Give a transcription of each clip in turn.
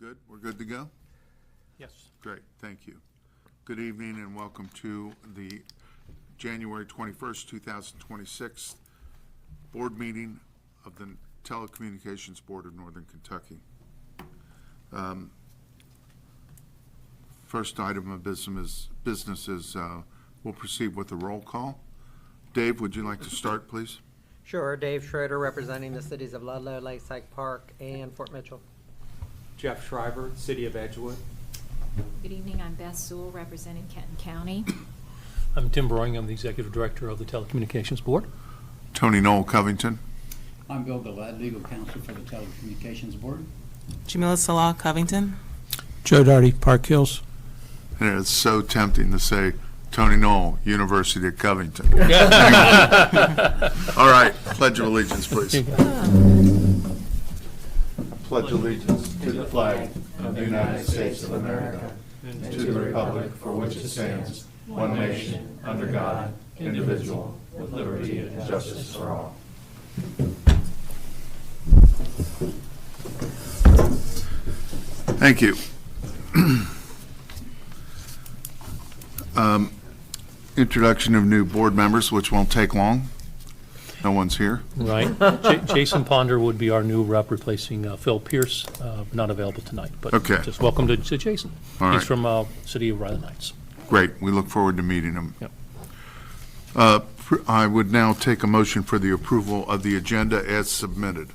Good? We're good to go? Yes. Great, thank you. Good evening and welcome to the January 21st, 2026 board meeting of the Telecommunications Board of Northern Kentucky. First item of business is we'll proceed with the roll call. Dave, would you like to start, please? Sure. Dave Schroeder, representing the cities of Ludlow, Lakeside Park, and Fort Mitchell. Jeff Schreiber, City of Edgewood. Good evening, I'm Beth Sewell, representing Kenton County. I'm Tim Broing, I'm the Executive Director of the Telecommunications Board. Tony Noel Covington. I'm Bill Galad, Legal Counsel for the Telecommunications Board. Jamila Salah, Covington. Joe Darty, Park Hills. And it's so tempting to say Tony Noel, University of Covington. All right, Pledge of Allegiance, please. Pledge allegiance to the flag of the United States of America and to the republic for which it stands, one nation, under God, indivisible, with liberty and justice for all. Thank you. Introduction of new board members, which won't take long. No one's here. Right. Jason Ponder would be our new rep replacing Phil Pierce, not available tonight. But Okay. just welcome to Jason. All right. He's from City of Riley Heights. Great. We look forward to meeting him. Yep. I would now take a motion for the approval of the agenda as submitted.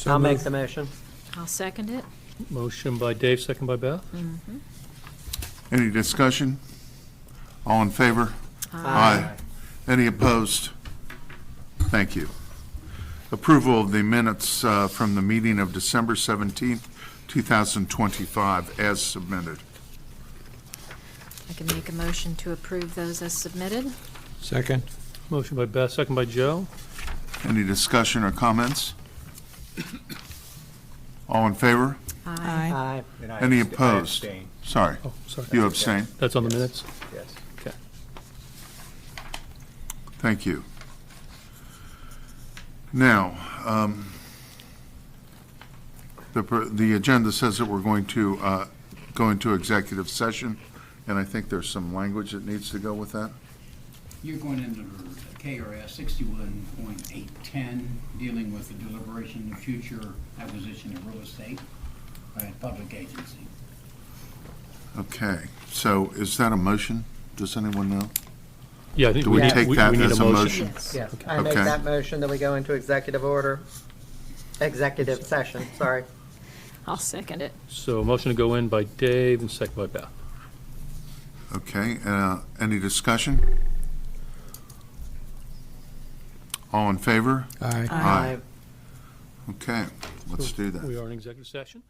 I'll make the motion. I'll second it. Motion by Dave, second by Beth. Any discussion? All in favor? Aye. Any opposed? Thank you. Approval of the minutes from the meeting of December 17th, 2025 as submitted. I can make a motion to approve those as submitted. Second. Motion by Beth, second by Joe. Any discussion or comments? All in favor? Aye. Aye. Any opposed? Sorry, Oh, sorry. you abstain? That's on the minutes? Yes. Okay. Thank you. Now, the agenda says that we're going to go into executive session, and I think there's some language that needs to go with that. You're going into KRS 61.810, dealing with the deliberation of future acquisition of real estate by a public agency. Okay, so is that a motion? Does anyone know? Yeah, I think Do we take that need as a motion? Yes. I make Okay. that motion that we go into executive session, sorry. I'll second it. So motion to go in by Dave and second by Beth. Okay, any discussion? All in favor? Aye. Aye. Okay, let's do that. We are in executive session.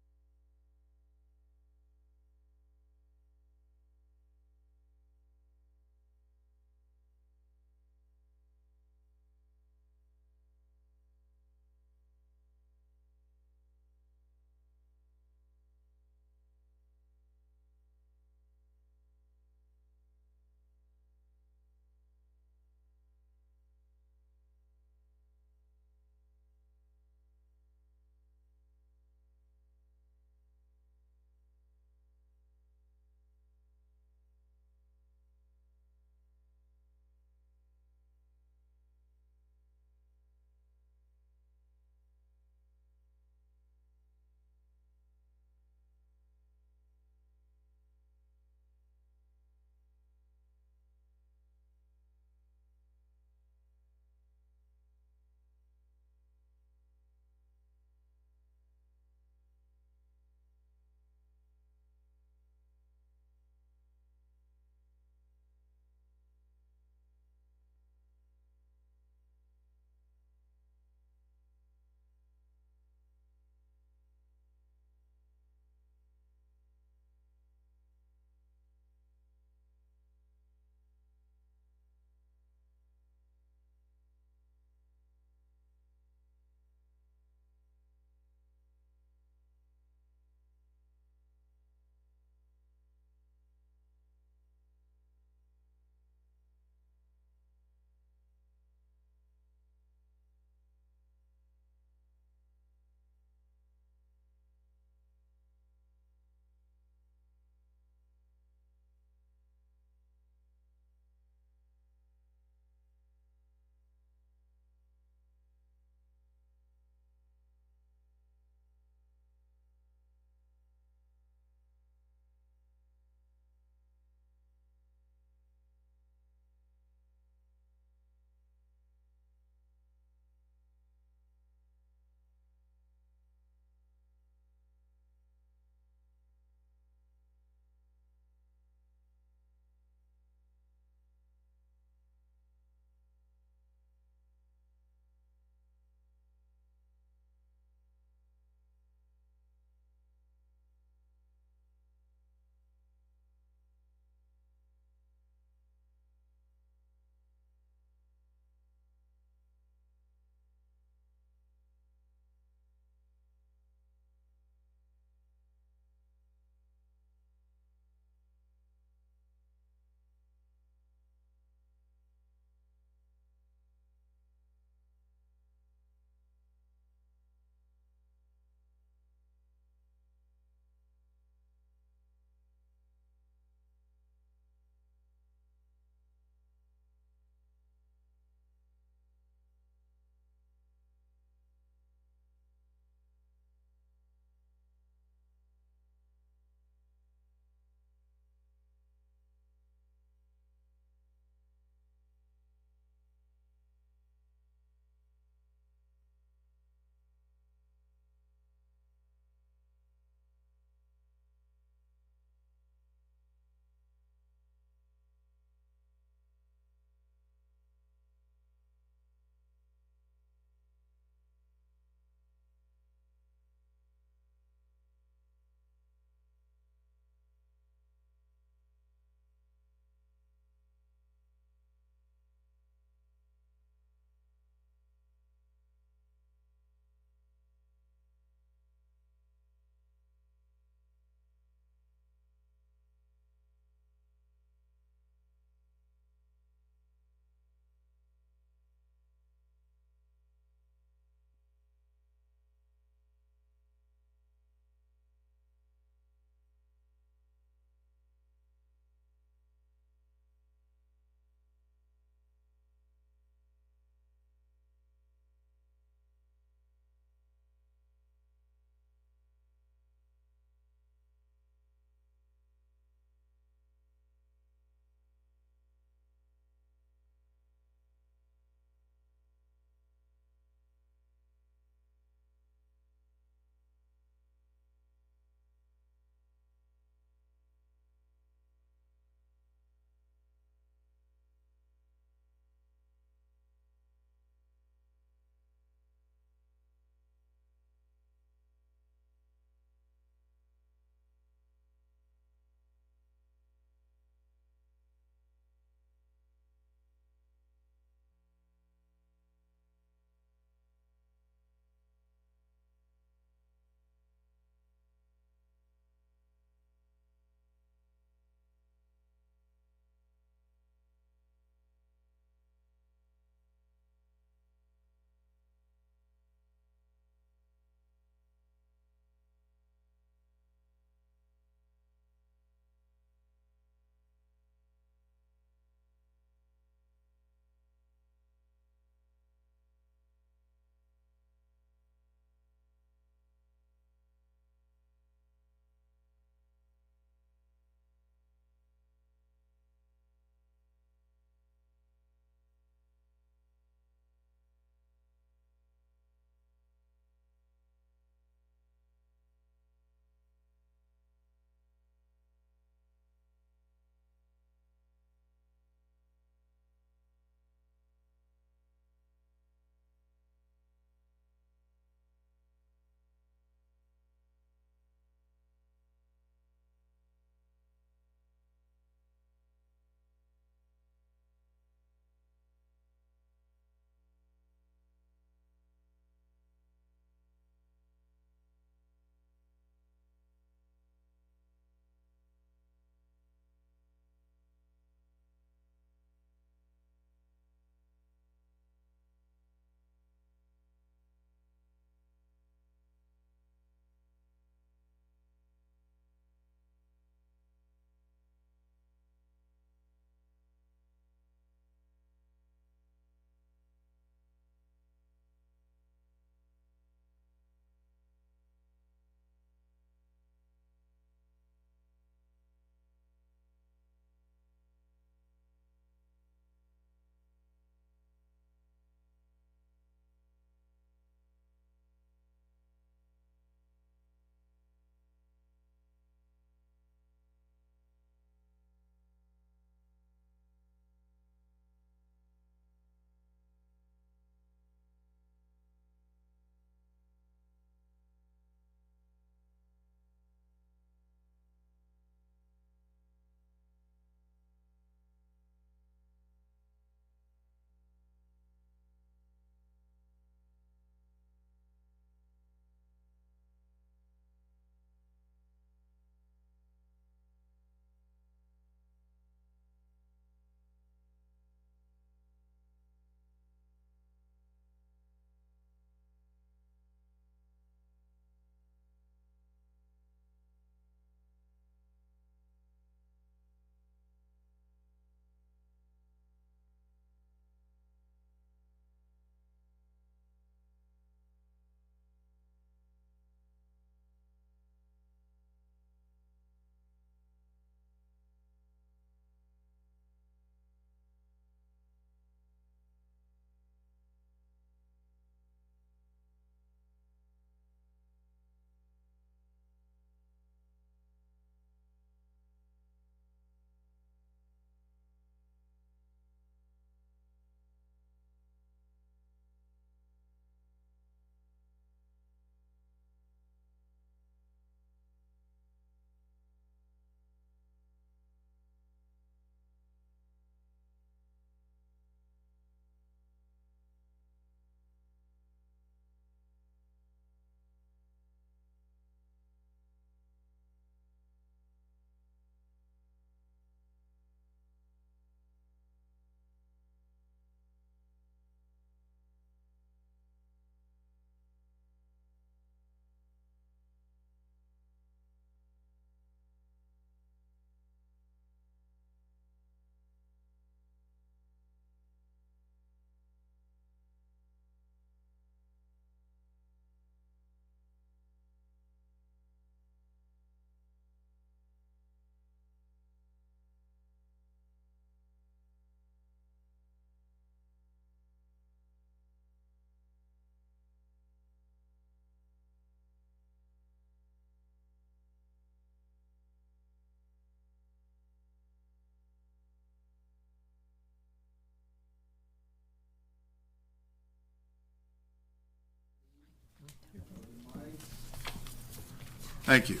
Thank you.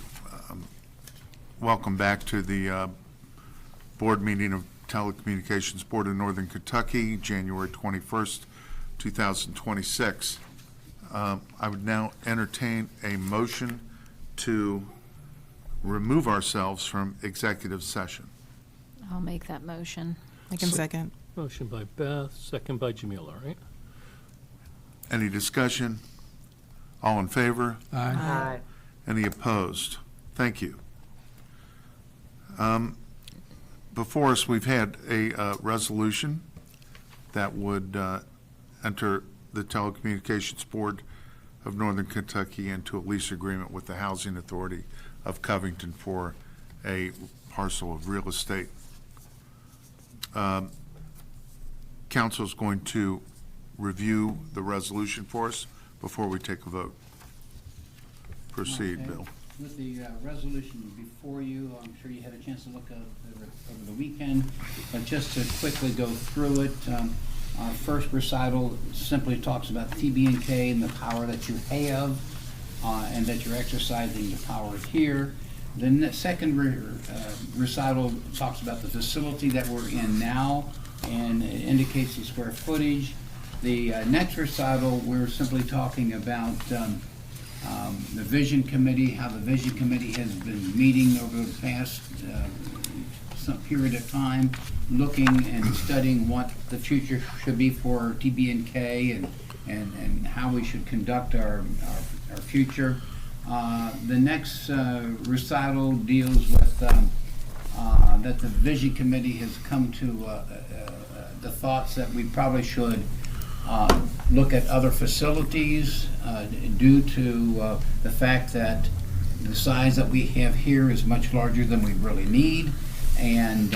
Welcome back to the board meeting of Telecommunications Board of Northern Kentucky, January 21st, 2026. I would now entertain a motion to remove ourselves from executive session. I'll make that motion. I can second. Motion by Beth, second by Jamila, right? Any discussion? All in favor? Aye. Any opposed? Thank you. Before us, we've had a resolution that would enter the Telecommunications Board of Northern Kentucky into a lease agreement with the Housing Authority of Covington for a parcel of real estate. Council is going to review the resolution for us before we take a vote. Proceed, Okay. Bill. With the resolution before you, I'm sure you had a chance to look at it over the weekend, but just to quickly go through it, our first recital simply talks about TB&K and the power that you have, and that you're exercising the power here. Then the second recital talks about the facility that we're in now and it indicates the square footage. The next recital, we're simply talking about the Vision Committee, how the Vision Committee has been meeting over the past some period of time, looking and studying what the future should be for TB&K and how we should conduct our future. The next recital deals with that the Vision Committee has come to the thoughts that we probably should look at other facilities due to the fact that the size that we have here is much larger than we really need. And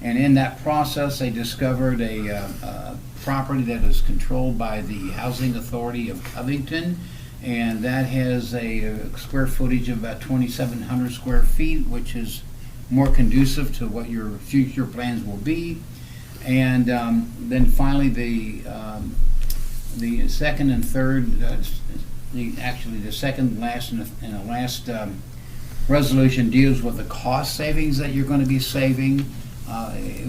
in that process, they discovered a property that is controlled by the Housing Authority of Covington, and that has a square footage of about 2,700 square feet, which is more conducive to what your future plans will be. And then finally, the second and third, the second last and the last resolution deals with the cost savings that you're going to be saving,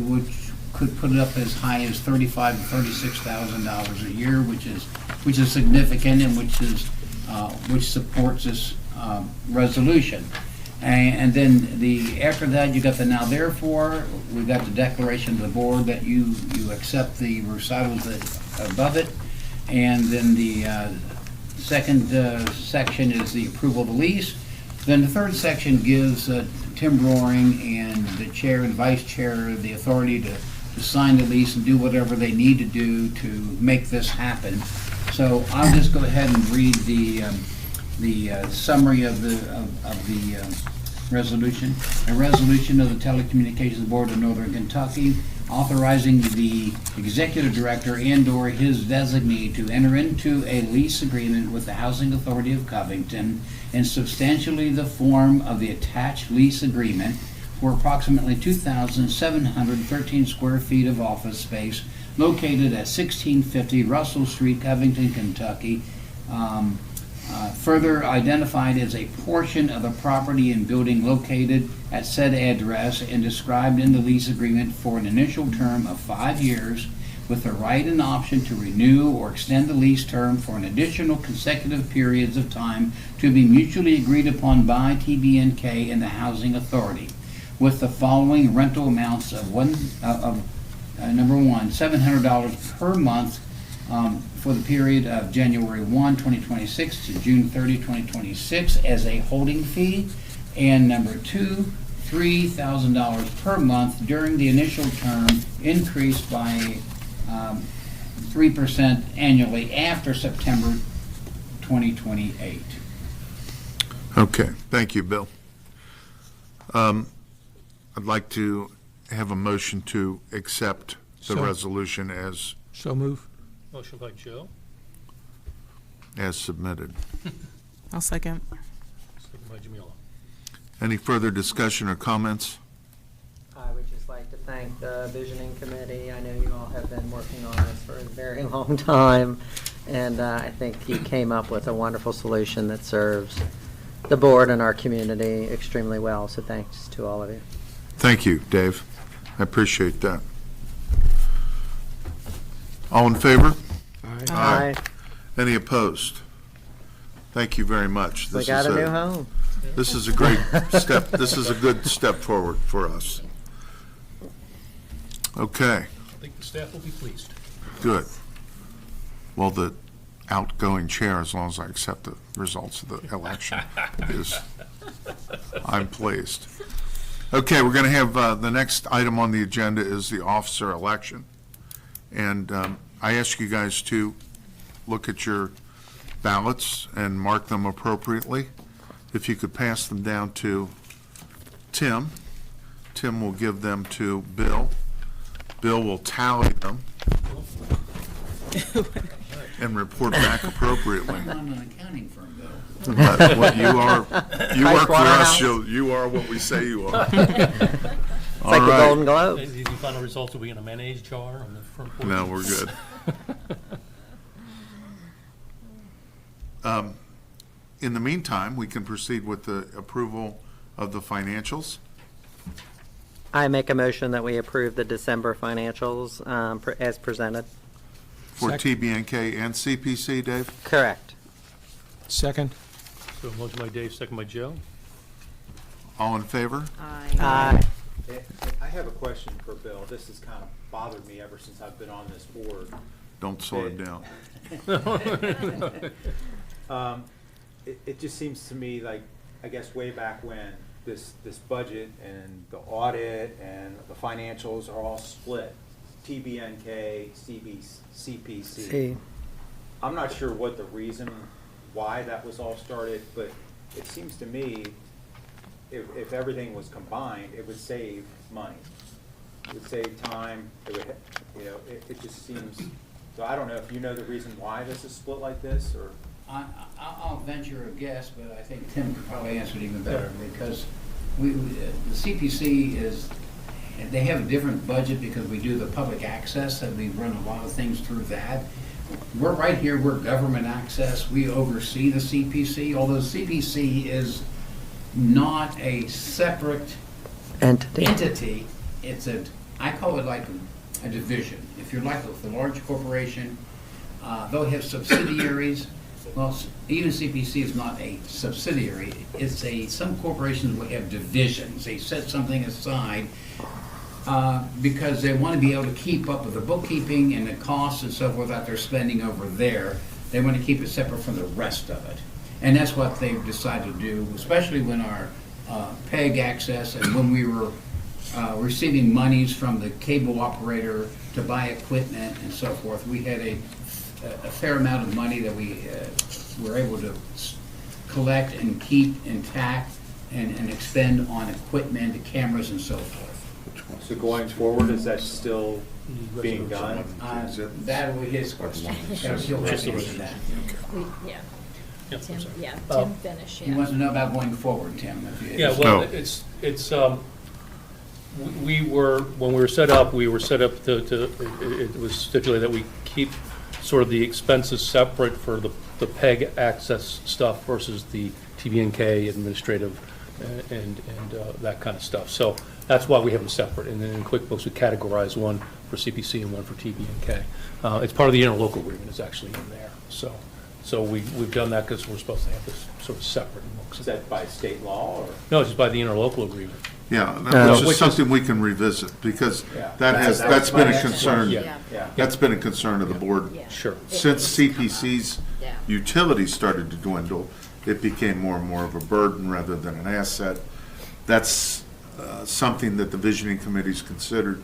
which could put it up as high as $35,000 to $36,000 a year, which is significant and which supports this resolution. And then after that, you got the now therefore, we've got the declaration of the board that you accept the recitals above it. And then the second section is the approval of the lease. Then the third section gives Tim Roaring and the chair and vice chair the authority to sign the lease and do whatever they need to do to make this happen. So I'll just go ahead and read the summary of the resolution. A resolution of the Telecommunications Board of Northern Kentucky authorizing the executive director and/or his designee to enter into a lease agreement with the Housing Authority of Covington in substantially the form of the attached lease agreement for approximately 2,713 square feet of office space located at 1650 Russell Street, Covington, Kentucky, further identified as a portion of the property and building located at said address and described in the lease agreement for an initial term of 5 years with the right and option to renew or extend the lease term for an additional consecutive periods of time to be mutually agreed upon by TB&K and the Housing Authority, with the following rental amounts of number one, $700 per month for the period of January 1, 2026 to June 30, 2026 as a holding fee, and number two, $3,000 per month during the initial term, increased by 3% annually after September 2028. Okay, thank you, Bill. I'd like to have a motion to accept the So- resolution as So move. Motion by Joe, submitted. I'll second. second by Jamila. Any further discussion or comments? I would just like to thank the Visioning Committee. I know you all have been working on this for a very long time, and I think you came up with a wonderful solution that serves the board and our community extremely well, so thanks to all of you. Thank you, Dave. I appreciate that. All in favor? Aye. Any opposed? Thank you very much. We got a new home. This is a great step, this is a good step forward for us. Okay, I think the staff will be pleased. good. Well, the outgoing chair, as long as I accept the results of the election, is, I'm pleased. Okay, we're going to have, the next item on the agenda is the officer election. And I ask you guys to look at your ballots and mark them appropriately. If you could pass them down to Tim. Tim will give them to Bill. Bill will tally them and report back appropriately. I'm an accounting firm, Bill. But what you are, you work for us, Pricewaterhouse. you are what we say you are. It's All like the right. Golden Globe. The final results will be in a mayonnaise jar on the front porch. No, we're good. In the meantime, we can proceed with the approval of the financials. I make a motion that we approve the December financials as presented. For Sec- TBNK and CPC, Dave? Correct. Second. So motion by Dave, second by Joe. All in favor? Aye. I have a question for Bill. This has kind of bothered me ever since I've been on this board. Don't slow it down. It just seems to me like, I guess way back when, this budget and the audit and the financials are all split, TBNK, CPC. See. I'm not sure what the reason why that was all started, but it seems to me if everything was combined, it would save money. It would save time, it would, it just seems, so I don't know if you know the reason why this is split like this, or? I'll venture a guess, but I think Tim could probably answer it even better, because the CPC is, they have a different budget because we do the public access, and we run a lot of things through that. We're right here, we're government access, we oversee the CPC, although CPC is not a separate entity, it's I call it like a division. If you're like a large corporation, they'll have subsidiaries. Well, even CPC is not a subsidiary. Some corporations will have divisions. They set something aside because they want to be able to keep up with the bookkeeping and the costs and so forth that they're spending over there. They want to keep it separate from the rest of it. And that's what they've decided to do, especially when our PEG access and when we were receiving monies from the cable operator to buy equipment and so forth. We had a fair amount of money that we were able to collect and keep intact and expend on equipment, cameras and so forth. So going forward, is that still being done? That was his question. He'll have to answer that. Yeah, Yep, I'm Tim, sorry. yeah, Tim finished, He yeah. wants to know about going forward, Tim. Yeah, well, No. it's, we were, when we were set up, it was stipulated that we keep sort of the expenses separate for the PEG access stuff versus the TBNK administrative and that kind of stuff. So that's why we have them separate. And then in QuickBooks, we categorize one for CPC and one for TBNK. It's part of the interlocal agreement, it's actually in there. So we've done that because we're supposed to have this sort of separate. Is that by state law, or? No, it's just by the interlocal agreement. Yeah, No. which Which is is- something we can revisit, because Yeah. that's been a my concern. Yeah. Yeah. That's been a concern of the board. Yeah. Sure. Since CPC's Yeah. utilities started to dwindle, it became more and more of a burden rather than an asset. That's something that the visioning committee's considered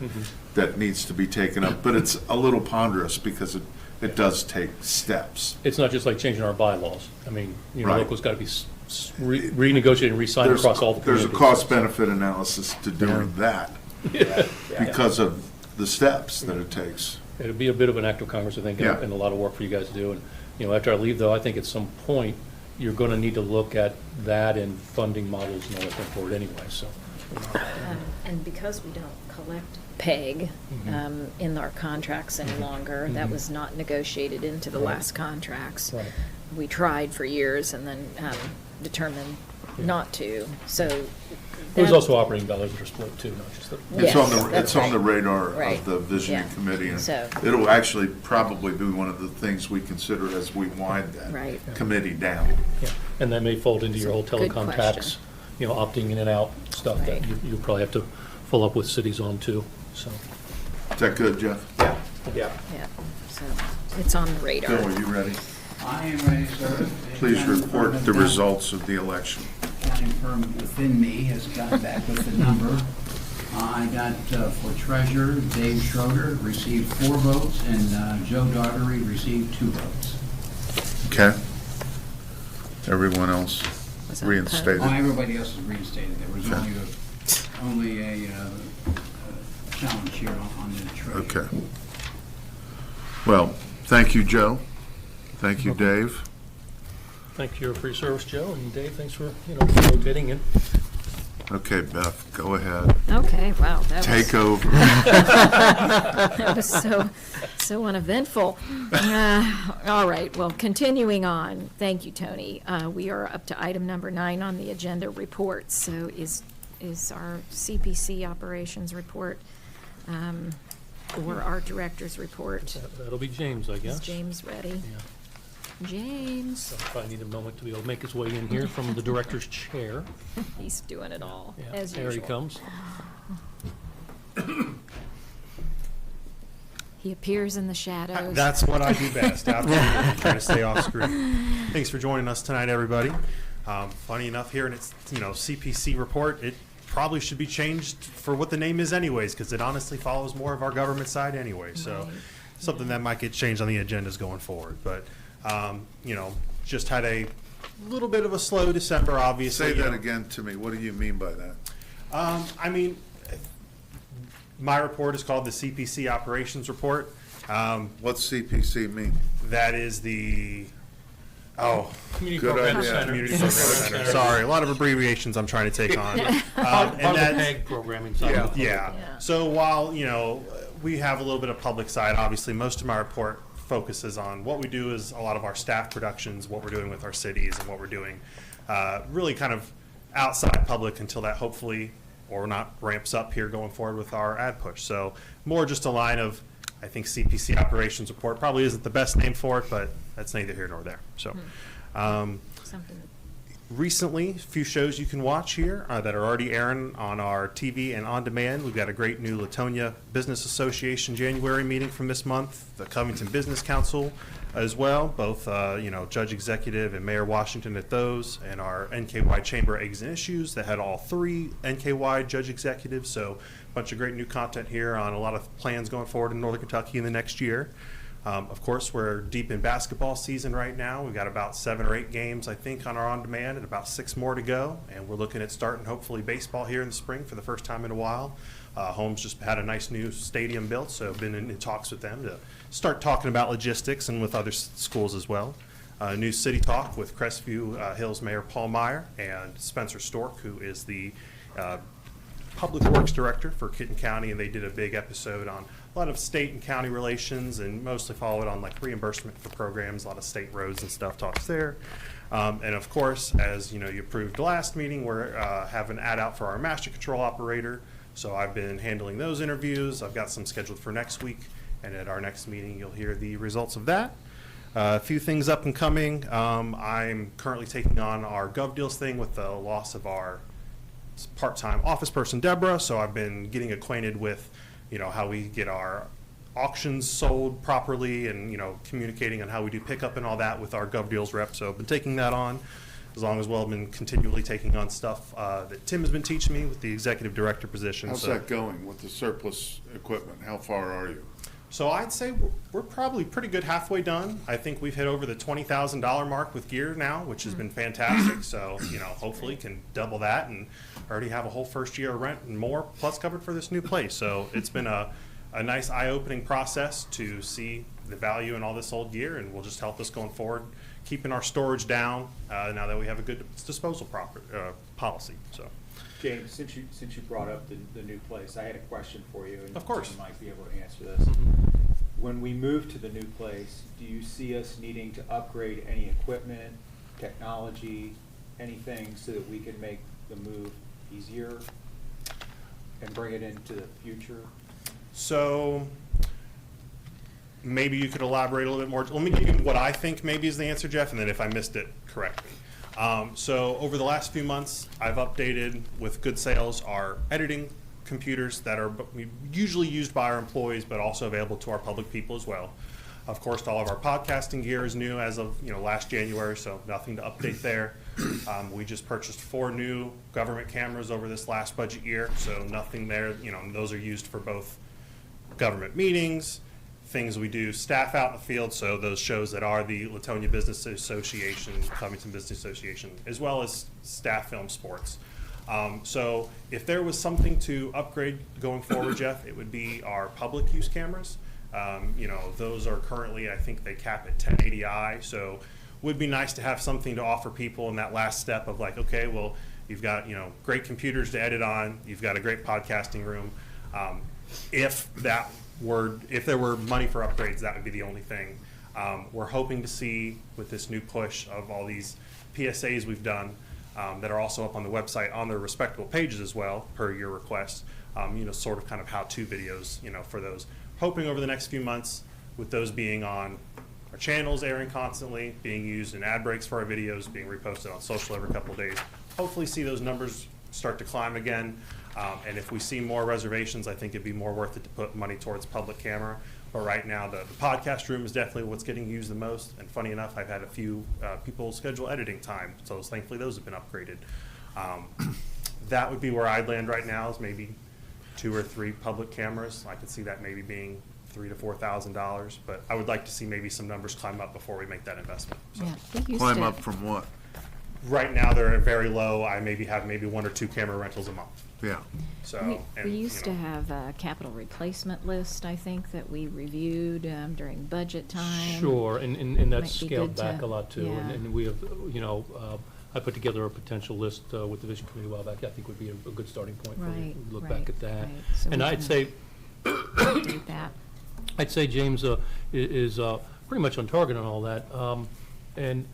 that needs to be taken up, but it's a little ponderous because it does take steps. It's not just like changing our bylaws. I mean, Right. interlocal's got to be renegotiated and re-signed across all the There's communities. a cost-benefit analysis to doing that because of the steps that it takes. It'll be a bit of an act of Congress, I think, Yeah. and a lot of work for you guys to do. And, after I leave, though, I think at some point, you're going to need to look at that and funding models and all that going forward anyway, so. And because we don't collect PEG in our contracts any longer, that was not negotiated into the last contracts. Right. We tried for years, and then determined not to, so. There's that- also operating dollars that are split too, not just the. Yes, that's It's on the right. radar Right. of the visioning Yeah. committee, and So- it'll actually probably be one of the things we consider as we wind that Right. committee down. Yeah, and that may fold into your whole Good telecom question. tax, opting in and out stuff that Right. you probably have to follow up with cities on too, so. Is that good, Jeff? Yeah. Yeah, so it's on the radar. Bill, are you ready? I am ready, sir. Please Accounting report firm the has results of the election. Accounting firm within me has gotten back with the number. I got, for treasurer, Dave Schroeder received 4 votes, and Joe Daugherty received 2 votes. Okay? Everyone else Was that reinstated. Oh, everybody else is reinstated. There was only a challenge here on the treasurer. Okay. Well, thank you, Joe. Thank you, Dave. Thank you for your service, Joe, and Dave, thanks for, rotating in. Okay, Beth, go ahead. Okay, wow, that was. Take over. That was so uneventful. All right, well, continuing on, thank you, Tony. We are up to item number 9 on the agenda, reports. So is our CPC operations report, or our director's report, That'll be James, I is guess. James ready? Yeah. James, So probably need a moment to be able to make his way in here from the director's chair. he's doing it all, Yeah, as there he usual. comes. He appears in the shadows. That's what I do best. Absolutely, try to stay off screen. Thanks for joining us tonight, everybody. Funny enough, here in its CPC report, it probably should be changed for what the name is, anyways, because it honestly follows more of our government side anyway. So Right. something that might get changed on the agendas going forward. But just had a little bit of a slow December, obviously. Say you that know. again to me. What do you mean by that? My report is called the CPC Operations Report. What's CPC mean? That is the, Community Good Program idea. Center. Community Program Center. Sorry, a lot of abbreviations I'm trying to take on. Part of the that's- PEG programming side of the Yeah. Yeah. So while, we have a little bit of public side, obviously, most of my report focuses on what we do is a lot of our staff productions, what we're doing with our cities, and what we're doing really kind of outside public until that hopefully or not ramps up here going forward with our ad push. So more just a line of, I think CPC operations report probably isn't the best name for it, but that's neither here nor there. So Something. recently, a few shows you can watch here that are already airing on our TV and on demand. We've got a great new Latonia Business Association January meeting from this month, the Covington Business Council as well, both Judge Executive and Mayor Washington at those, and our NKY Chamber Eggs and Issues that had all 3 NKY Judge Executives. So a bunch of great new content here on a lot of plans going forward in Northern Kentucky in the next year. Of course, we're deep in basketball season right now. We've got about 7 or 8 games, I think, on our on-demand and about 6 more to go. And we're looking at starting, hopefully, baseball here in the spring for the first time in a while. Holmes just had a nice new stadium built, so I've been in talks with them to start talking about logistics and with other schools as well. New City Talk with Crestview Hills Mayor Paul Meyer and Spencer Stork, who is the Public Works Director for Kitten County, and they did a big episode on a lot of state and county relations and mostly followed on like reimbursement for programs, a lot of state roads and stuff talks there. And of course, as you approved last meeting, we're having an ad out for our master control operator. So I've been handling those interviews. I've got some scheduled for next week, and at our next meeting, you'll hear the results of that. A few things up and coming. I'm currently taking on our Gov Deals thing with the loss of our part-time office person, Deborah. So I've been getting acquainted with, how we get our auctions sold properly and, communicating on how we do pickup and all that with our Gov Deals rep. So I've been taking that on. As long as I've been continually taking on stuff that Tim has been teaching me with the executive director position. How's So- that going with the surplus equipment? How far are you? So I'd say we're probably pretty good halfway done. I think we've hit over the $20,000 mark with gear now, which has been fantastic. So, hopefully can double that and already have a whole first year of rent and more plus covered for this new place. So it's been a nice eye-opening process to see the value in all this old gear, and will just help us going forward, keeping our storage down now that we have a good disposal policy. So. James, since you brought up the new place, I had a question for you. And Of course. you might be able to answer this. When we move to the new place, do you see us needing to upgrade any equipment, technology, anything so that we can make the move easier and bring it into the future? So maybe you could elaborate a little bit more. Let me give you what I think maybe is the answer, Jeff, and then if I missed it, correct me. So over the last few months, I've updated with good sales our editing computers that are usually used by our employees, but also available to our public people as well. Of course, all of our podcasting gear is new as of last January, so nothing to update there. We just purchased 4 new government cameras over this last budget year, so nothing there. Those are used for both government meetings, things we do staff out in the field, so those shows that are the Latonia Business Association, Covington Business Association, as well as staff film sports. So if there was something to upgrade going forward, Jeff, it would be our public use cameras. Those are currently, I think they cap at 1080i, so would be nice to have something to offer people in that last step of like, okay, well, you've got, great computers to edit on, you've got a great podcasting room. If there were money for upgrades, that would be the only thing. We're hoping to see with this new push of all these PSAs we've done that are also up on the website on their respectable pages as well, per your request, sort of kind of how-to videos, for those. Hoping over the next few months, with those being on our channels, airing constantly, being used in ad breaks for our videos, being reposted on social every couple of days, hopefully see those numbers start to climb again. And if we see more reservations, I think it'd be more worth it to put money towards public camera. But right now, the podcast room is definitely what's getting used the most. And funny enough, I've had a few people schedule editing time, so thankfully those have been upgraded. That would be where I'd land right now, is maybe 2 or 3 public cameras. I could see that maybe being $3,000 to $4,000, but I would like to see maybe some numbers climb up before we make that investment. So Yeah, we used Climb to- up from what? right now they're very low. I have 1 or 2 camera rentals a month. Yeah. So We used to have a capital replacement list, I think, that we reviewed during budget time. Sure, and Might that's be scaled good back to- a lot too. yeah. And we have, I put together a potential list with the Vision Committee a while back. I think would be a good starting point for you Right, to look right, back at that. right. So And we I'd can say, update that. James is pretty much on target on all that. And,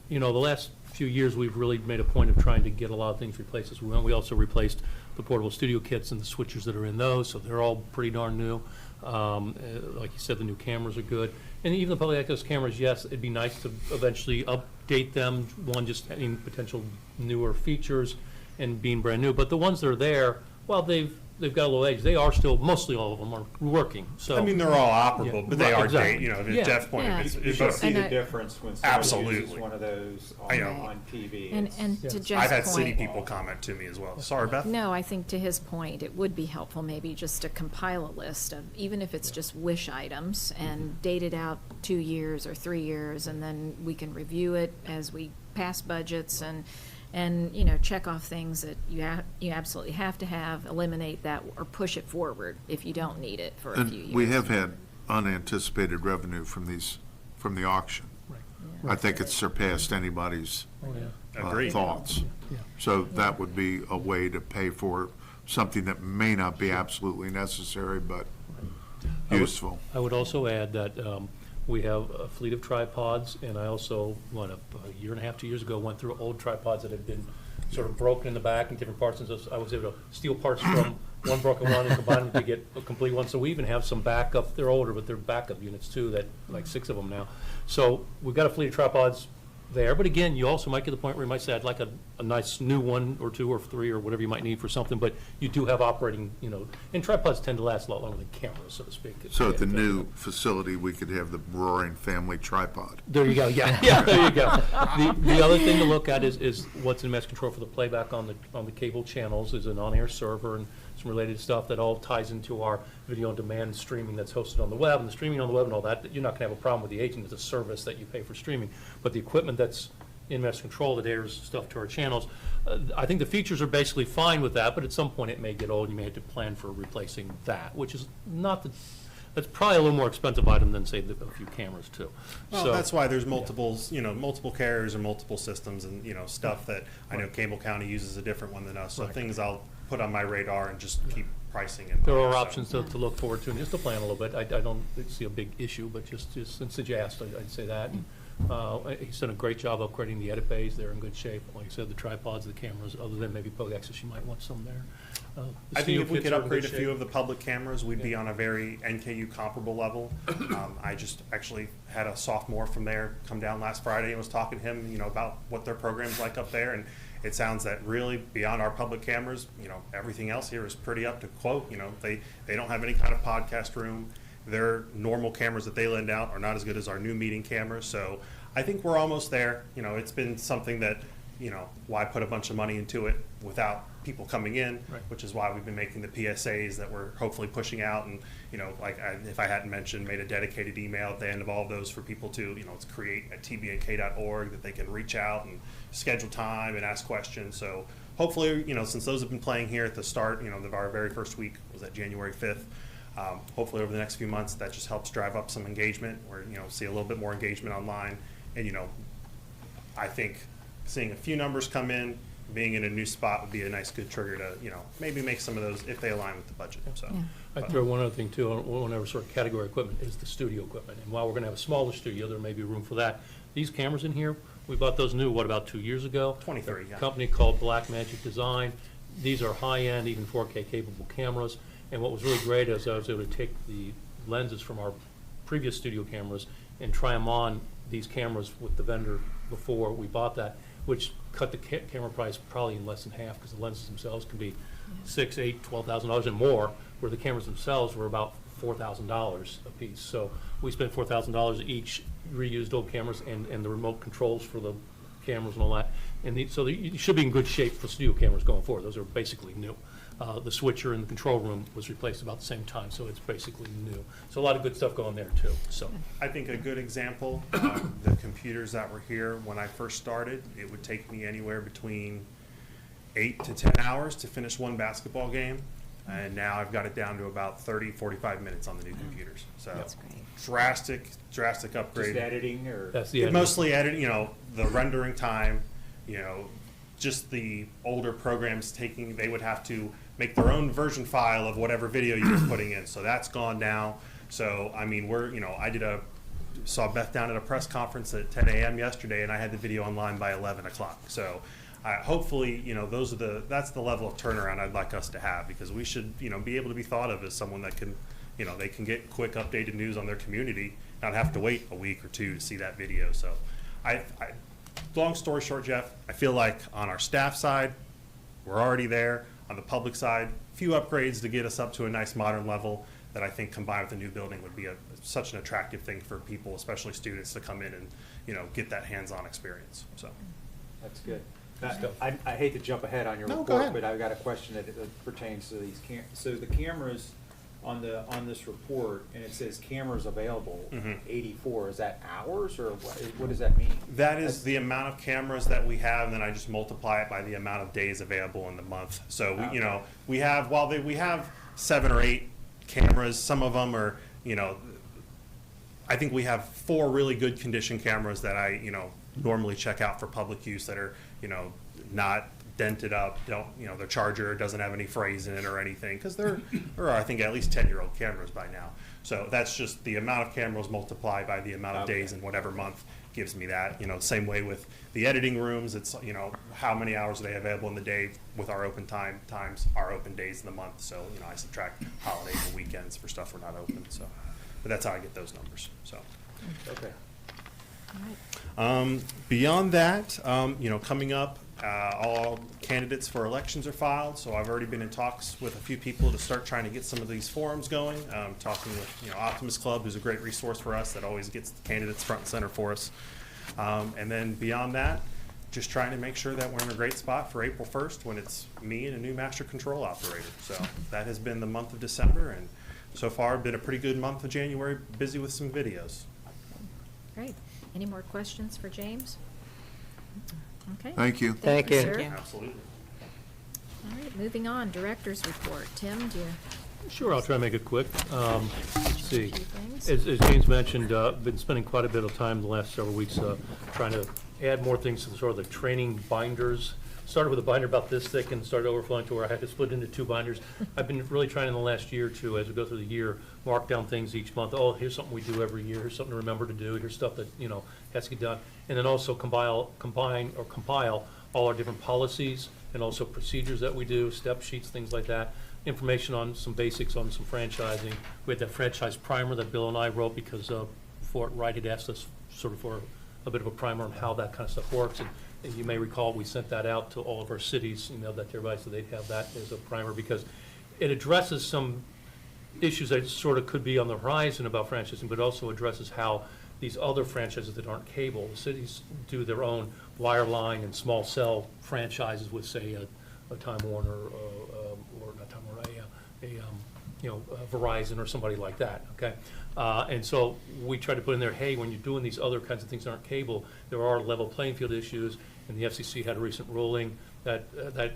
the last few years, we've really made a point of trying to get a lot of things replaced as well. We also replaced the portable studio kits and the switchers that are in those, so they're all pretty darn new. Like you said, the new cameras are good. And even the public access cameras, yes, it'd be nice to eventually update them, one, just having potential newer features and being brand new. But the ones that are there, well, they've got a little age. They are still, mostly all of them are working, so. I mean, they're all operable, Yeah, but they right, are exactly. dated, Yeah. as Jeff pointed, Yeah. it's You should see And the I- difference when somebody uses Absolutely. one of those I know. on TV. And It's- to Yes. Jeff's I've had city point, people comment to me as well. Sorry, Beth? no, I think to his point, it would be helpful maybe just to compile a list of, even if it's just wish items, and date it out 2 years or 3 years, and then we can review it as we pass budgets and check off things that you absolutely have to have, eliminate that, or push it forward if you don't need it for a few years. And we have had unanticipated revenue from the auction. Right. I think it's surpassed anybody's Oh, yeah. Agreed. thoughts. Yeah. So that would be a way to pay for something that may not be absolutely necessary, but I would- useful. I would also add that we have a fleet of tripods, and I also, a year and a half, 2 years ago, went through old tripods that had been sort of broken in the back in different parts, and so I was able to steal parts from one broken one and combine them to get a complete one. So we even have some backup, they're older, but they're backup units too, that, like 6 of them now. So we've got a fleet of tripods there, but again, you also might get to the point where you might say, I'd like a nice new 1 or 2 or 3 or whatever you might need for something, but you do have operating, and tripods tend to last a lot longer than cameras, so to speak. So at the new facility, we could have the Roaring Family tripod. There you go, yeah, there you go. The other thing to look at is what's in Mass Control for the playback on the cable channels, is an on-air server and some related stuff that all ties into our video on demand streaming that's hosted on the web, and the streaming on the web and all that, you're not gonna have a problem with the agent, it's a service that you pay for streaming. But the equipment that's in Mass Control that airs stuff to our channels, I think the features are basically fine with that, but at some point it may get old, and you may have to plan for replacing that, which is not that's probably a little more expensive item than, say, a few cameras too. Well, So- that's why there's multiple carriers and multiple systems and, stuff that I know Cable County uses a different one than us. So Right. things I'll put on my radar and just keep pricing in. There are so. options to look forward to, and just to plan a little bit. I don't see a big issue, but just since you asked, I'd say that. And He's done a great job upgrading the edit bays. They're in good shape. Like I said, the tripods, the cameras, other than maybe POG access, you might want some there. The I think if we studio could kits are in upgrade a good few shape. of the public cameras, we'd be on a very NKU comparable level. I just actually had a sophomore from there come down last Friday and was talking to him, about what their program's like up there. And it sounds that really beyond our public cameras, everything else here is pretty up to quote. They don't have any kind of podcast room. Their normal cameras that they lend out are not as good as our new meeting cameras. So I think we're almost there. It's been something that, why put a bunch of money into it without people coming in, Right. which is why we've been making the PSAs that we're hopefully pushing out. And, if I hadn't mentioned, made a dedicated email at the end of all of those for people to, it's create@tbnk.org that they can reach out and schedule time and ask questions. So hopefully, since those have been playing here at the start, of our very first week was that January 5th. Hopefully over the next few months, that just helps drive up some engagement or, see a little bit more engagement online. And, I think seeing a few numbers come in, being in a new spot would be a nice good trigger to, maybe make some of those if they align with the budget, so. Yeah. I'd throw one other thing too, one other sort of category of equipment is the studio equipment. And while we're gonna have a smaller studio, there may be room for that. These cameras in here, we bought those new, about 2 years ago? 23, yeah. A company called Blackmagic Design. These are high-end, even 4K capable cameras. And what was really great is I was able to take the lenses from our previous studio cameras and try them on these cameras with the vendor before we bought that, which cut the camera price probably in less than half, because the lenses themselves can be $6,000, $8,000, $12,000 and more, where the cameras themselves were about $4,000 a piece. So we spent $4,000 each, reused old cameras and the remote controls for the cameras and all that. And so you should be in good shape for studio cameras going forward. Those are basically new. The switcher in the control room was replaced about the same time, so it's basically new. So a lot of good stuff going there too, so. I think a good example, the computers that were here when I first started, it would take me anywhere between 8 to 10 hours to finish one basketball game. And now I've got it down to about 30, 45 minutes on the new computers. So That's great. drastic upgrade. Just editing or? That's the end. Mostly editing, the rendering time, just the older programs they would have to make their own version file of whatever video you were putting in. So that's gone now. So, I mean, saw Beth down at a press conference at 10 a.m. yesterday, and I had the video online by 11 o'clock. So hopefully, that's the level of turnaround I'd like us to have, because we should, be able to be thought of as someone that can, they can get quick updated news on their community, not have to wait a week or two to see that video. So long story short, Jeff, I feel like on our staff side, we're already there. On the public side, a few upgrades to get us up to a nice modern level that I think combined with the new building would be such an attractive thing for people, especially students, to come in and, get that hands-on experience. So That's good. I hate to jump ahead on your No, go report, ahead. but I've got a question that pertains to these so the cameras on this report, and it says cameras available, 84, is that hours, or what does that mean? that is the amount of cameras that we have, and then I just multiply it by the amount of days available in the month. So we have we have 7 or 8 cameras. Some of them are I think we have 4 really good condition cameras that I normally check out for public use that are not dented up, the charger doesn't have any frays in it or anything, because there are, I think, at least 10-year-old cameras by now. So that's just the amount of cameras multiplied by the amount of days in whatever month gives me that. Same way with the editing rooms, it's, how many hours are they available in the day with our open times our open days in the month. So, I subtract holidays and weekends for stuff we're not open. So, but that's how I get those numbers. So. Okay. Beyond that, coming up, all candidates for elections are filed, so I've already been in talks with a few people to start trying to get some of these forums going. Talking with, Optimus Club, who's a great resource for us that always gets the candidates front and center for us. And then beyond that, just trying to make sure that we're in a great spot for April 1st when it's me and a new master control operator. So that has been the month of December, and so far been a pretty good month of January, busy with some videos. Great. Any more questions for James? Okay. Thank you. Thank you. sir. Thank you. Absolutely. All right, moving on, director's report. Tim, do you? Sure, I'll try to make it quick. Let's see. A few things. As James mentioned, been spending quite a bit of time the last several weeks trying to add more things to the sort of the training binders. started with a binder about this thick and started overflowing to where I had to split into 2 binders. I've been really trying in the last year to, as we go through the year, mark down things each month. Oh, here's something we do every year, here's something to remember to do, here's stuff that, has to get done. And then also compile all our different policies and also procedures that we do, step sheets, things like that. Information on some basics on some franchising. We had that franchise primer that Bill and I wrote because Fort Wright had asked us sort of for a bit of a primer on how that kind of stuff works. And you may recall, we sent that out to all of our cities, emailed that to everybody, so they'd have that as a primer, because it addresses some issues that sort of could be on the horizon about franchising, but also addresses how these other franchises that aren't cable, the cities do their own wireline and small cell franchises with, say, a Time Warner, or not Time Warner, Verizon or somebody like that, okay? And so we try to put in there, hey, when you're doing these other kinds of things that aren't cable, there are level playing field issues, and the FCC had a recent ruling that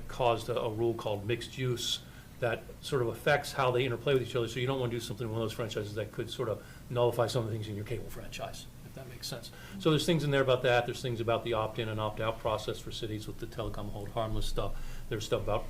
caused a rule called mixed use that sort of affects how they interplay with each other, so you don't want to do something in one of those franchises that could sort of nullify some of the things in your cable franchise, if that makes sense. So there's things in there about that, there's things about the opt-in and opt-out process for cities with the telecom hold harmless stuff, there's stuff about,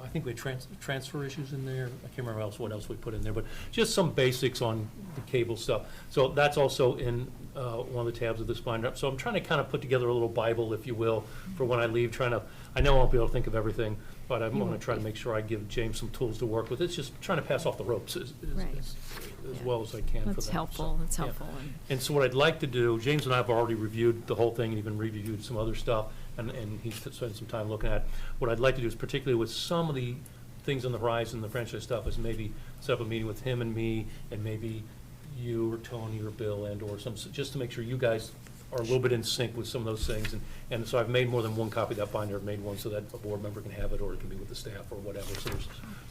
I think we had transfer issues in there. I can't remember what else we put in there, but just some basics on the cable stuff. So that's also in one of the tabs of this binder. So I'm trying to kind of put together a little Bible, if you will, for when I leave. I know I won't be able to think of everything, but I'm going to try to make sure I give James some tools to work with. It's just trying to pass off the ropes as well as I can for that. That's helpful, that's helpful. And so what I'd like to do, James and I have already reviewed the whole thing and even reviewed some other stuff, and he's spent some time looking at. What I'd like to do is, particularly with some of the things on the horizon, the franchise stuff, is maybe set up a meeting with him and me, and maybe you or Tony or Bill or some, just to make sure you guys are a little bit in sync with some of those things. And so I've made more than one copy of that binder. I've made one so that a board member can have it, or it can be with the staff or whatever. So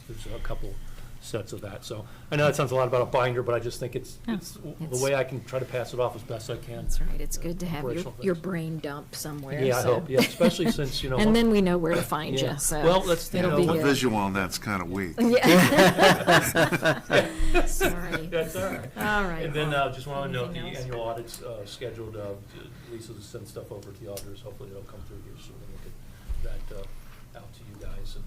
there's a couple sets of that. So I know that sounds a lot about a binder, but I just think it's the way I can try to pass it off as best I can. That's right, it's good to have Operational your things. brain dump somewhere. Yeah, I so- hope, yeah, especially since, And then we know where to find Yeah. you, so. Well, let's, it'll be The good. visual on that's kind of weak. Yeah. Sorry. That's all right. All right. And then just want to note the Anything else? annual audit's scheduled. Lisa will send stuff over to the auditors. Hopefully it'll come through here soon, and we'll get that out to you guys.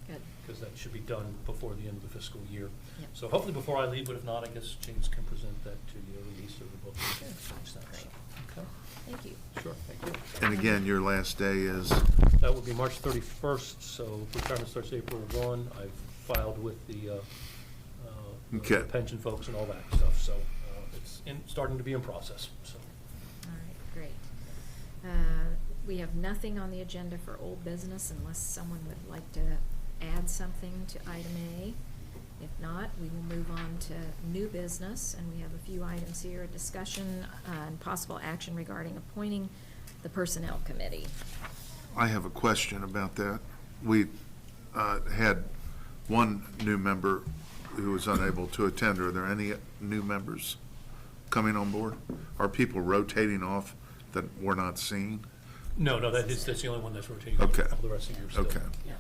Good. Because that should be done before the end of the fiscal year. Yep. So hopefully before I leave, but if not, I guess James can present that to you, release of the book. Sure. Great. Okay. Thank you. Sure, thank you. And again, your last day is, That will be March 31st, so retirement starts April 1. I've filed with the Okay. pension folks and all that stuff, so it's starting to be in process, so. All right, great. We have nothing on the agenda for old business unless someone would like to add something to item A. If not, we will move on to new business, and we have a few items here, a discussion and possible action regarding appointing the Personnel Committee. I have a question about that. We had one new member who was unable to attend. Are there any new members coming on board? Are people rotating off that we're not seeing? No, that's the only one that's rotating. Okay. All the rest of you are still. Okay. Yeah.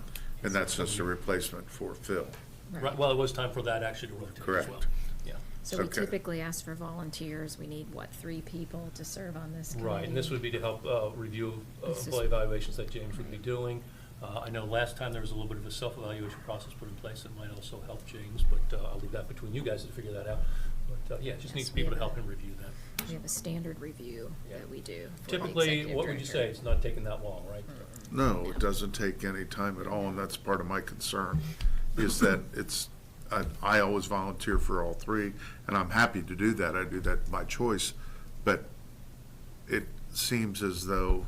And that's just a replacement for Phil? Right, well, it was time for that actually to rotate as well. Correct. Yeah. So we Okay. typically ask for volunteers. We need, 3 people to serve on this committee? Right, and this would be to help review This is- employee evaluations that James would be doing. I know last time there was a little bit of a self-evaluation process put in place that might also help James, but I'll leave that between you guys to figure that out. But yeah, it just Yes, needs we people to have help a- him review that. We have a standard review Yeah. that we do. for the Typically, executive what would you say? director. It's not taking that long, right? No, it doesn't take any time at all, and that's part of my concern, is that I always volunteer for all 3, and I'm happy to do that. I do that by choice, but it seems as though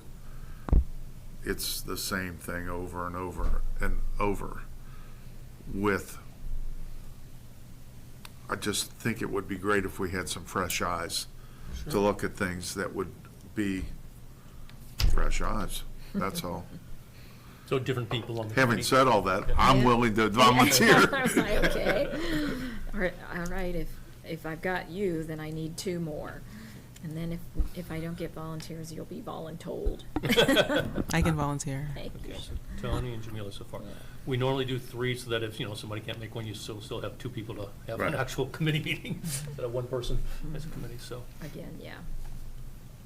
it's the same thing over and over and over I just think it would be great if we had some fresh eyes to look at things that would be fresh eyes, that's all. So different people on the Having committee. said all that, I'm Yeah. willing to volunteer. Okay. All right, if I've got you, then I need 2 more. And then if I don't get volunteers, you'll be voluntold. I can volunteer. Thank you. Okay, so Tony and Jamila so far. We normally do 3 so that if, somebody can't make one, you still have 2 people to have an Right. actual committee meeting instead of one person as a committee, so. Again, yeah.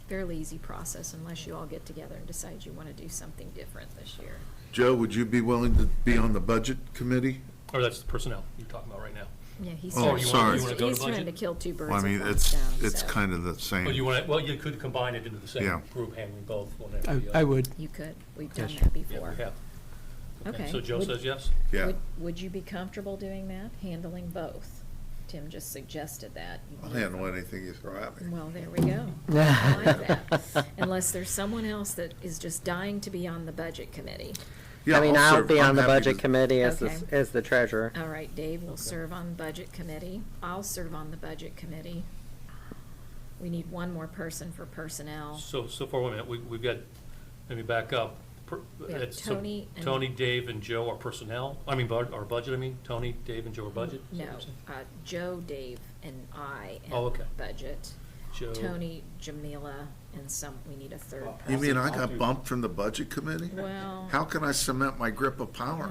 fairly easy process unless you all get together and decide you want to do something different this year. Joe, would you be willing to be on the budget committee? Or that's the personnel you're talking about right now. Yeah, he's Oh, trying, sorry. You wanna go to he's trying budget? to kill two birds Well, I with mean, one it's stone, so kind of the But same. you want to, well, you could combine it into the Yeah. same group handling both whenever. you, I would. you could. We've done Yes. that Yeah, before. we have. Okay. So Joe Would- says yes? Yeah. Would you be comfortable doing that, handling both? Tim just suggested that. I'll handle anything you throw at me. Well, there we go. I like that. Unless there's someone else that is just dying to be on the budget committee. Yeah, I mean, I'll I'll serve. be I'm on the happy budget to- committee as Okay. as the treasurer. All right, Dave will serve on the budget committee. I'll serve on the budget committee. We need one more person for personnel. So for 1 minute, we've got, let me back up. We have It's so Tony and- Tony, Dave, and Joe are personnel, I mean, our budget, Tony, Dave, and Joe are budget? Is that No, what you're saying? Joe, Dave, and I Oh, am okay. budget. Joe. Tony, Jamila, and we need a third Well, You person. mean I got bumped from the budget committee? Well. How can I cement my grip of power?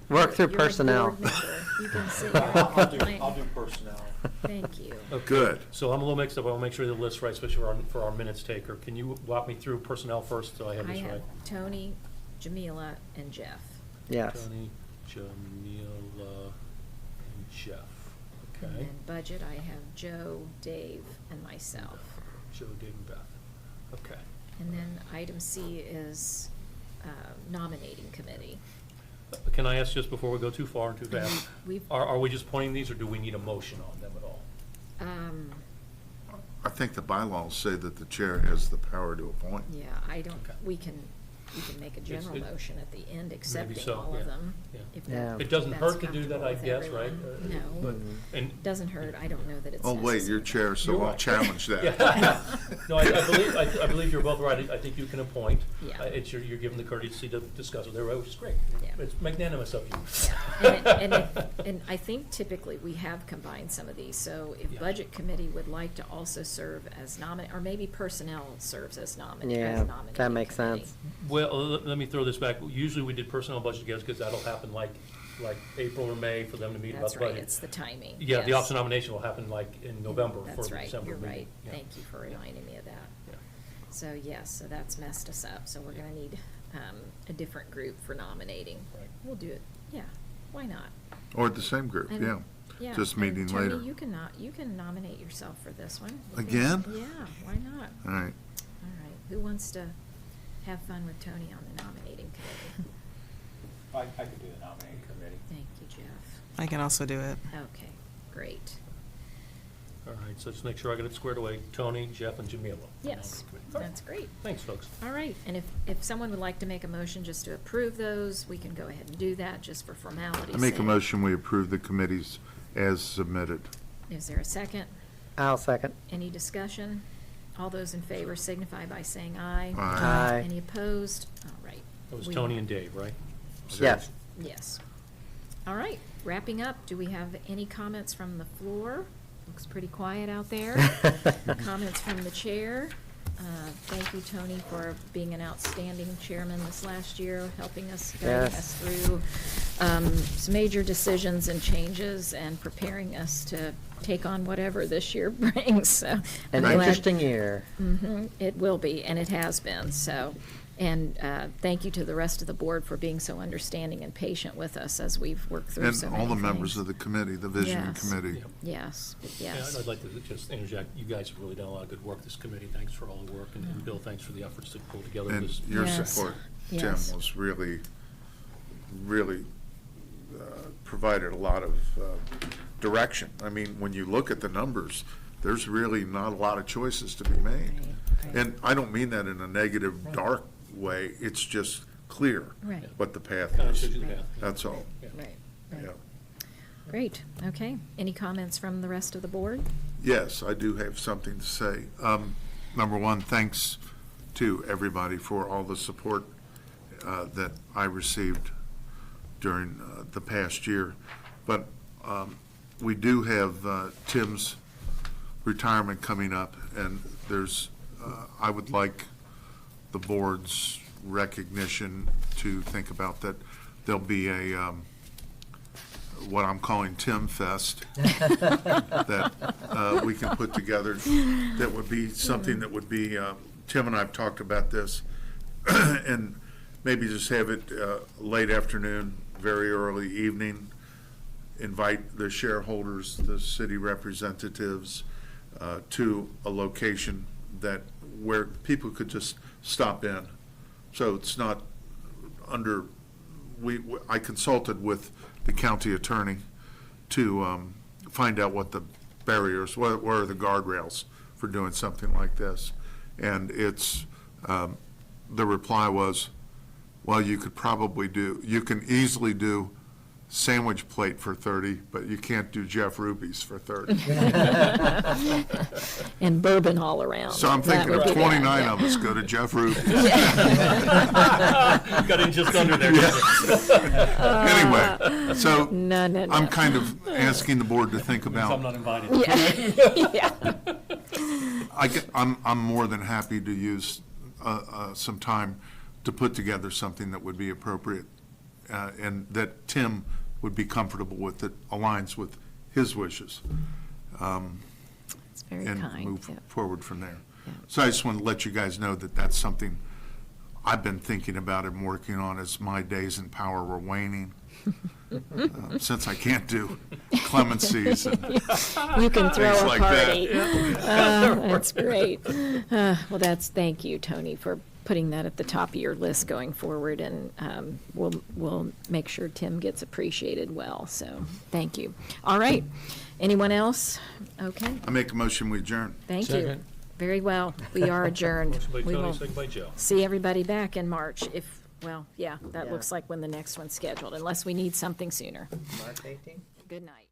Work through You're a personnel. board member. You can sit I'll do here. personnel. Thank you. Okay. Good. So I'm a little mixed up, I want to make sure the list's right, especially for our minutes taker. Can you walk me through personnel first, so I have I this right? have Tony, Jamila, and Jeff. Yes. Tony, Jamila, and Jeff. And Okay. then budget, I have Joe, Dave, and myself. Joe, Dave, and Beth. Okay. And then item C is nominating committee. Can I ask just before we go too far and too fast, We've, are we just pointing these, or do we need a motion on them at all? I think the bylaws say that the chair has the power to appoint. yeah, I don't, Okay. we can make a general it- motion at the end accepting so, all yeah, of them. yeah. if Yeah. that- It doesn't if that's hurt to do that, comfortable I with guess, right? everyone. No, But- And doesn't hurt. I don't know that it's Oh, wait, you're necessary. chair, so You're I'll right. challenge that. Yeah. No, I believe you're both right. I think you can appoint. Yeah. It's you're given the courtesy to discuss it there, which is great. Yeah. It's magnanimous of you. Yeah, and I think typically we have combined some of these, so if Yeah. budget committee would like to also serve as or maybe personnel serves as nominating Yeah, that makes committee. sense. Well, let me throw this back. Usually we did personnel budget together because that'll happen like April or May for them to meet about That's the right, budget. it's the timing. Yeah, the yes. option nomination will happen like in November for That's the right, December you're meeting. right. Yeah. Thank you for reminding me of that. Yeah. So, yes, so that's messed us up, so we're gonna need a different group for nominating. Right. We'll do it, yeah, why not? Or the same group, And- yeah. Yeah, Just and meeting Tony, later. you can nominate yourself for this one. You can- Again? Yeah, why not? All right. All right, who wants to have fun with Tony on the nominating committee? I could do the nominating committee. Thank you, Jeff. I can also do it. Okay, great. All right, so just make sure I get it squared away. Tony, Jeff, and Jamila. Yes, All right. that's great. Thanks, folks. All right, and if someone would like to make a motion just to approve those, we can go ahead and do that, just for formality's I make a sake. motion, we approve the committees as submitted. Is there a second? I'll second. Any discussion? All those in favor signify by saying aye. Aye. Aye. Any opposed? All right. That was We- Tony and Dave, right? Yes. Yes. All right, wrapping up, do we have any comments from the floor? Looks pretty quiet out there. Comments from the chair? Thank you, Tony, for being an outstanding chairman this last year, helping us, guiding Yes. us through some major decisions and changes and preparing us to take on whatever this year brings, so. An I'm glad- interesting year. It will be, and it has been, so. And thank you to the rest of the board for being so understanding and patient with us as we've worked through And so many all the members things. of the committee, the visioning Yes. committee. Yes, Yeah, yes. I'd like to just interject. You guys have really done a lot of good work, this committee. Thanks for all the work. And Bill, thanks for the efforts to pull together And this. your Yes. support, Tim, Yes. was really provided a lot of direction. I mean, when you look at the numbers, there's really not a lot of choices to be made. Right, right. And I don't mean that in a negative, dark way. It's just clear Right. what the path Kind of is. shows you the path. That's all. Yeah. Right, Yeah. right. Great, okay. Any comments from the rest of the board? Yes, I do have something to say. Number one, thanks to everybody for all the support that I received during the past year. But we do have Tim's retirement coming up, and I would like the board's recognition to think about that. There'll be what I'm calling Tim Fest that we can put together. That would be something that would be, Tim and I have talked about this, and maybe just have it late afternoon, very early evening. Invite the shareholders, the city representatives to a location that where people could just stop in. So it's not under, I consulted with the county attorney to find out what the barriers, what are the guardrails for doing something like this. And it's, the reply was, well, you could probably do, you can easily do sandwich plate for 30, but you can't do Jeff Ruby's for 30. And bourbon all around. So I'm That thinking would if be 29 bad, yeah. of us go to Jeff Ruby's. Got in just under there. Anyway, so No. I'm kind of asking the board to think I'm about, not invited. Yeah. I'm more than happy to use some time to put together something that would be appropriate and that Tim would be comfortable with, that aligns with his wishes. It's very And kind. move Yeah. forward from there. Yeah. So I just want to let you guys know that that's something I've been thinking about and working on as my days in power were waning. Since I can't do clemencies and You can throw things a like that. party. That's great. Well, thank you, Tony, for putting that at the top of your list going forward, and we'll make sure Tim gets appreciated well, so thank you. All right, anyone else? Okay, I make a motion, we adjourn. thank you. Second. Very well, we are adjourned. Motion by We Tony, will second by Joe. see everybody back in March if, that Yeah. looks like when the next one's scheduled, unless we need something sooner. March 18th? Good night.